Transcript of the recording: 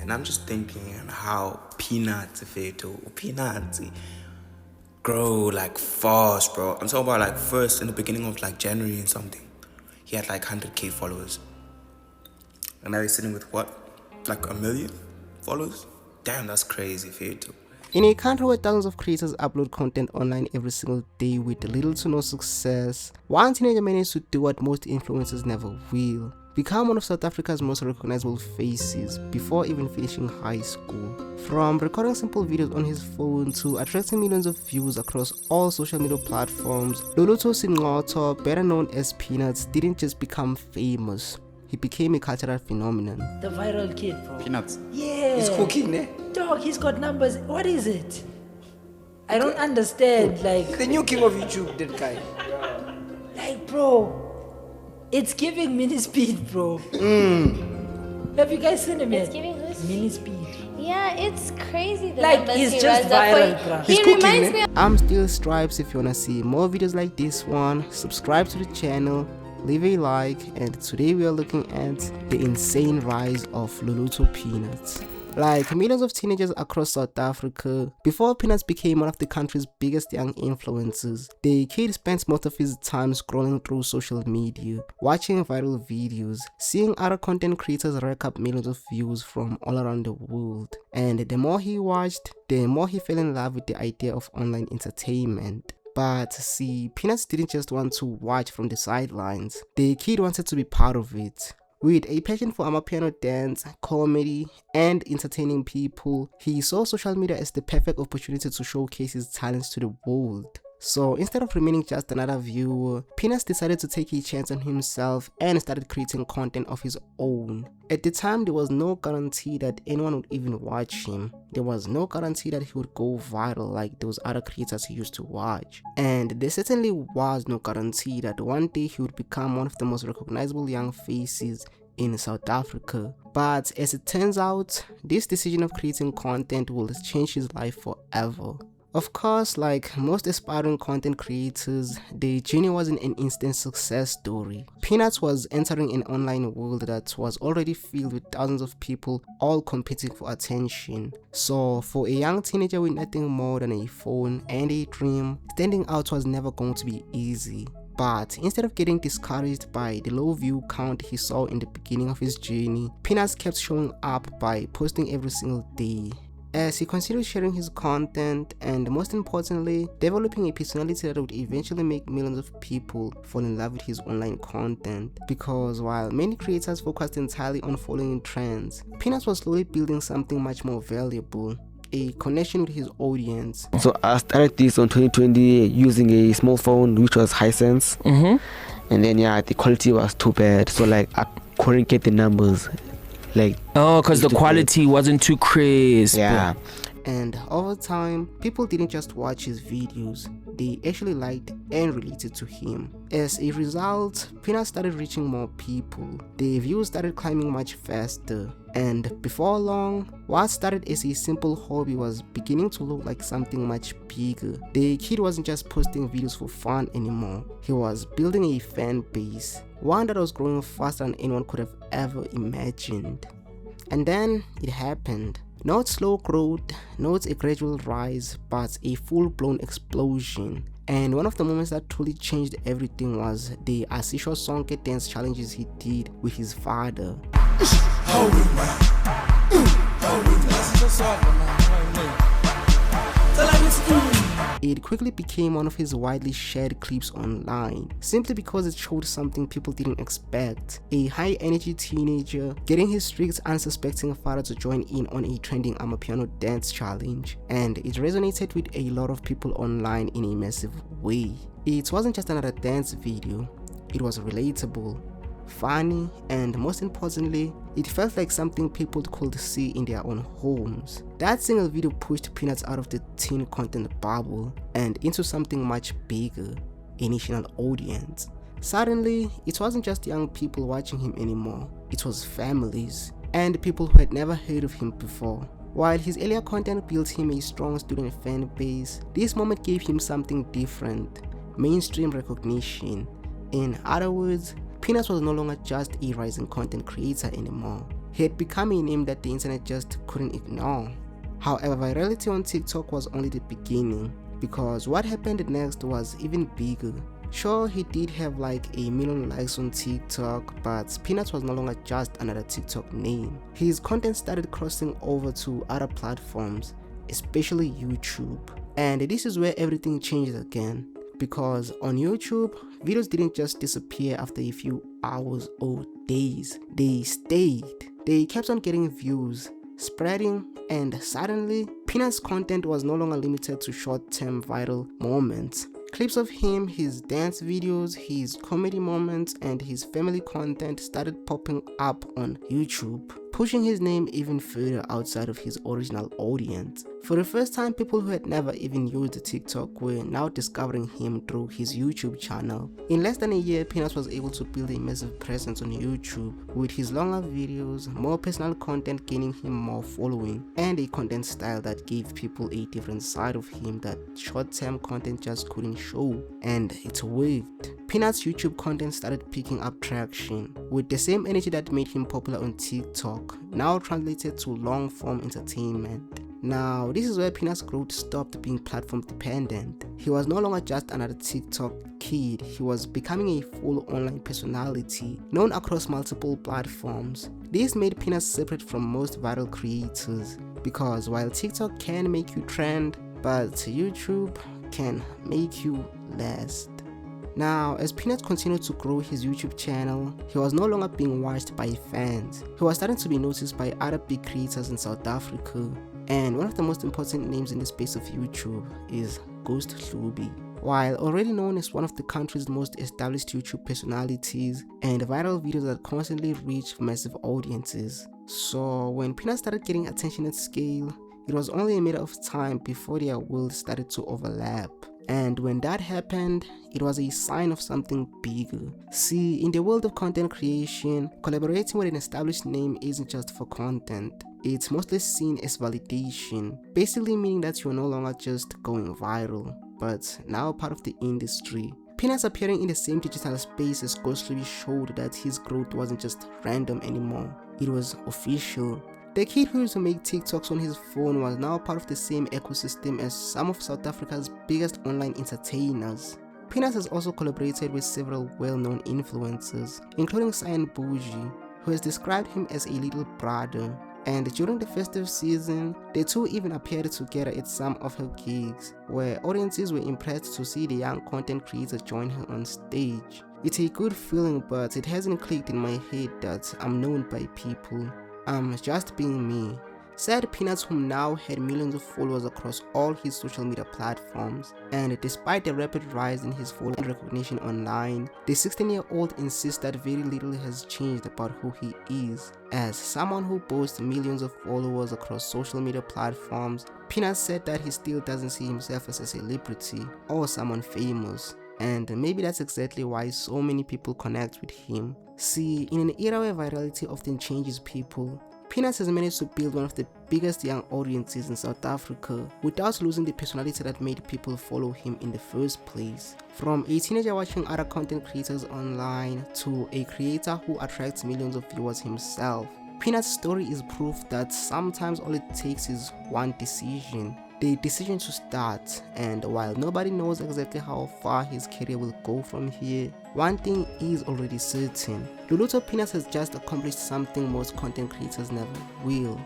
and I'm just thinking how peanuts grow like fast, bro. I'm talking about like first in the beginning of like January and something, he had like 100k followers, and now he's sitting with what, like 1 million followers? Damn, that's crazy, Feto. In a country where thousands of creators upload content online every single day with little to no success, one teenager managed to do what most influencers never will: become one of South Africa's most recognizable faces before even finishing high school. From recording simple videos on his phone to attracting millions of views across all social media platforms, Lulutho, better known as Peanuts, didn't just become famous. He became a cultural phenomenon. The viral kid, bro. Peanuts. Yeah. He's cooking, eh? Dog, he's got numbers. What is it? I don't understand. Like the new king of YouTube, that guy. Like, bro, it's giving mini speed, bro. Have you guys seen him yet? It's giving who's mini speed. Yeah, it's crazy. Like, he's just viral, bro. He reminds me of I'm still Stripes. If you wanna see more videos like this one, subscribe to the channel, leave a like, and today we are looking at the insane rise of Lulutho Peanuts. Like millions of teenagers across South Africa, before Peanuts became one of the country's biggest young influencers, the kid spent most of his time scrolling through social media, watching viral videos, seeing other content creators rack up millions of views from all around the world. And the more he watched, the more he fell in love with the idea of online entertainment. But see, Peanuts didn't just want to watch from the sidelines. The kid wanted to be part of it. With a passion for amapiano dance, comedy, and entertaining people, he saw social media as the perfect opportunity to showcase his talents to the world. So instead of remaining just another viewer, Peanuts decided to take a chance on himself and started creating content of his own. At the time, there was no guarantee that anyone would even watch him. There was no guarantee that he would go viral like those other creators he used to watch. And there certainly was no guarantee that one day he would become one of the most recognizable young faces in South Africa. But as it turns out, this decision of creating content will change his life forever. Of course, like most aspiring content creators, the journey wasn't an instant success story. Peanuts was entering an online world that was already filled with thousands of people all competing for attention. So for a young teenager with nothing more than a phone and a dream, standing out was never going to be easy. But instead of getting discouraged by the low view count he saw in the beginning of his journey, Peanuts kept showing up by posting every single day. As he continued sharing his content and, most importantly, developing a personality that would eventually make millions of people fall in love with his online content. Because while many creators focused entirely on following trends, Peanuts was slowly building something much more valuable: a connection with his audience. So I started this on 2020 using a small phone which was Hisense, and then the quality was too bad, so like I couldn't get the numbers. Because the quality wasn't too crisp. Yeah. And over time, people didn't just watch his videos, they actually liked and related to him. As a result, Peanuts started reaching more people. The views started climbing much faster. And before long, what started as a simple hobby was beginning to look like something much bigger. The kid wasn't just posting videos for fun anymore. He was building a fan base, one that was growing faster than anyone could have ever imagined. And then it happened. Not slow growth, not a gradual rise, but a full-blown explosion. And one of the moments that truly changed everything was the Asisho Sonke dance challenges he did with his father. It quickly became one of his widely shared clips online, simply because it showed something people didn't expect: a high-energy teenager getting his strict, unsuspecting father to join in on a trending amapiano dance challenge, and it resonated with a lot of people online in a massive way. It wasn't just another dance video, it was relatable, funny, and most importantly, it felt like something people could see in their own homes. That single video pushed Peanuts out of the teen content bubble and into something much bigger: a national audience. Suddenly, it wasn't just young people watching him anymore, it was families and people who had never heard of him before. While his earlier content built him a strong student fan base, this moment gave him something different: mainstream recognition. In other words, Peanuts was no longer just a rising content creator anymore. He had become a name that the internet just couldn't ignore. However, virality on TikTok was only the beginning, because what happened next was even bigger. Sure, he did have like 1 million likes on TikTok, but Peanuts was no longer just another TikTok name. His content started crossing over to other platforms, especially YouTube. And this is where everything changed again, because on YouTube, videos didn't just disappear after a few hours or days. They stayed. They kept on getting views, spreading, and suddenly, Peanuts' content was no longer limited to short-term viral moments. Clips of him, his dance videos, his comedy moments, and his family content started popping up on YouTube, pushing his name even further outside of his original audience. For the first time, people who had never even used TikTok were now discovering him through his YouTube channel. In less than a year, Peanuts was able to build a massive presence on YouTube, with his longer videos, more personal content gaining him more following, and a content style that gave people a different side of him that short-term content just couldn't show. And it worked. Peanuts' YouTube content started picking up traction, with the same energy that made him popular on TikTok, now translated to long-form entertainment. Now, this is where Peanuts' growth stopped being platform dependent. He was no longer just another TikTok kid, he was becoming a full online personality, known across multiple platforms. This made Peanuts separate from most viral creators, because while TikTok can make you trend, but YouTube can make you last. Now, as Peanuts continued to grow his YouTube channel, he was no longer being watched by fans. He was starting to be noticed by other big creators in South Africa. And one of the most important names in the space of YouTube is Ghost Hlubi. While already known as one of the country's most established YouTube personalities and viral videos that constantly reach massive audiences. So when Peanuts started getting attention at scale, it was only a matter of time before their worlds started to overlap. And when that happened, it was a sign of something bigger. See, in the world of content creation, collaborating with an established name isn't just for content. It's mostly seen as validation, basically meaning that you're no longer just going viral, but now part of the industry. Peanuts appearing in the same digital space as Ghost Hlubi showed that his growth wasn't just random anymore, it was official. The kid who used to make TikToks on his phone was now part of the same ecosystem as some of South Africa's biggest online entertainers. Peanuts has also collaborated with several well-known influencers, including Cyan Bougie, who has described him as a little brother. And during the festive season, the two even appeared together at some of her gigs, where audiences were impressed to see the young content creator join her on stage. It's a good feeling, but it hasn't clicked in my head that I'm known by people. I'm just being me, said Peanuts, whom now had millions of followers across all his social media platforms. And despite the rapid rise in his following and recognition online, the 16-year-old insists that very little has changed about who he is. As someone who boasts millions of followers across social media platforms, Peanuts said that he still doesn't see himself as a celebrity or someone famous. And maybe that's exactly why so many people connect with him. See, in an era where virality often changes people, Peanuts has managed to build one of the biggest young audiences in South Africa without losing the personality that made people follow him in the first place. From a teenager watching other content creators online to a creator who attracts millions of viewers himself, Peanuts' story is proof that sometimes all it takes is one decision. The decision to start, and while nobody knows exactly how far his career will go from here, one thing is already certain. Lulutho Peanuts has just accomplished something most content creators never will.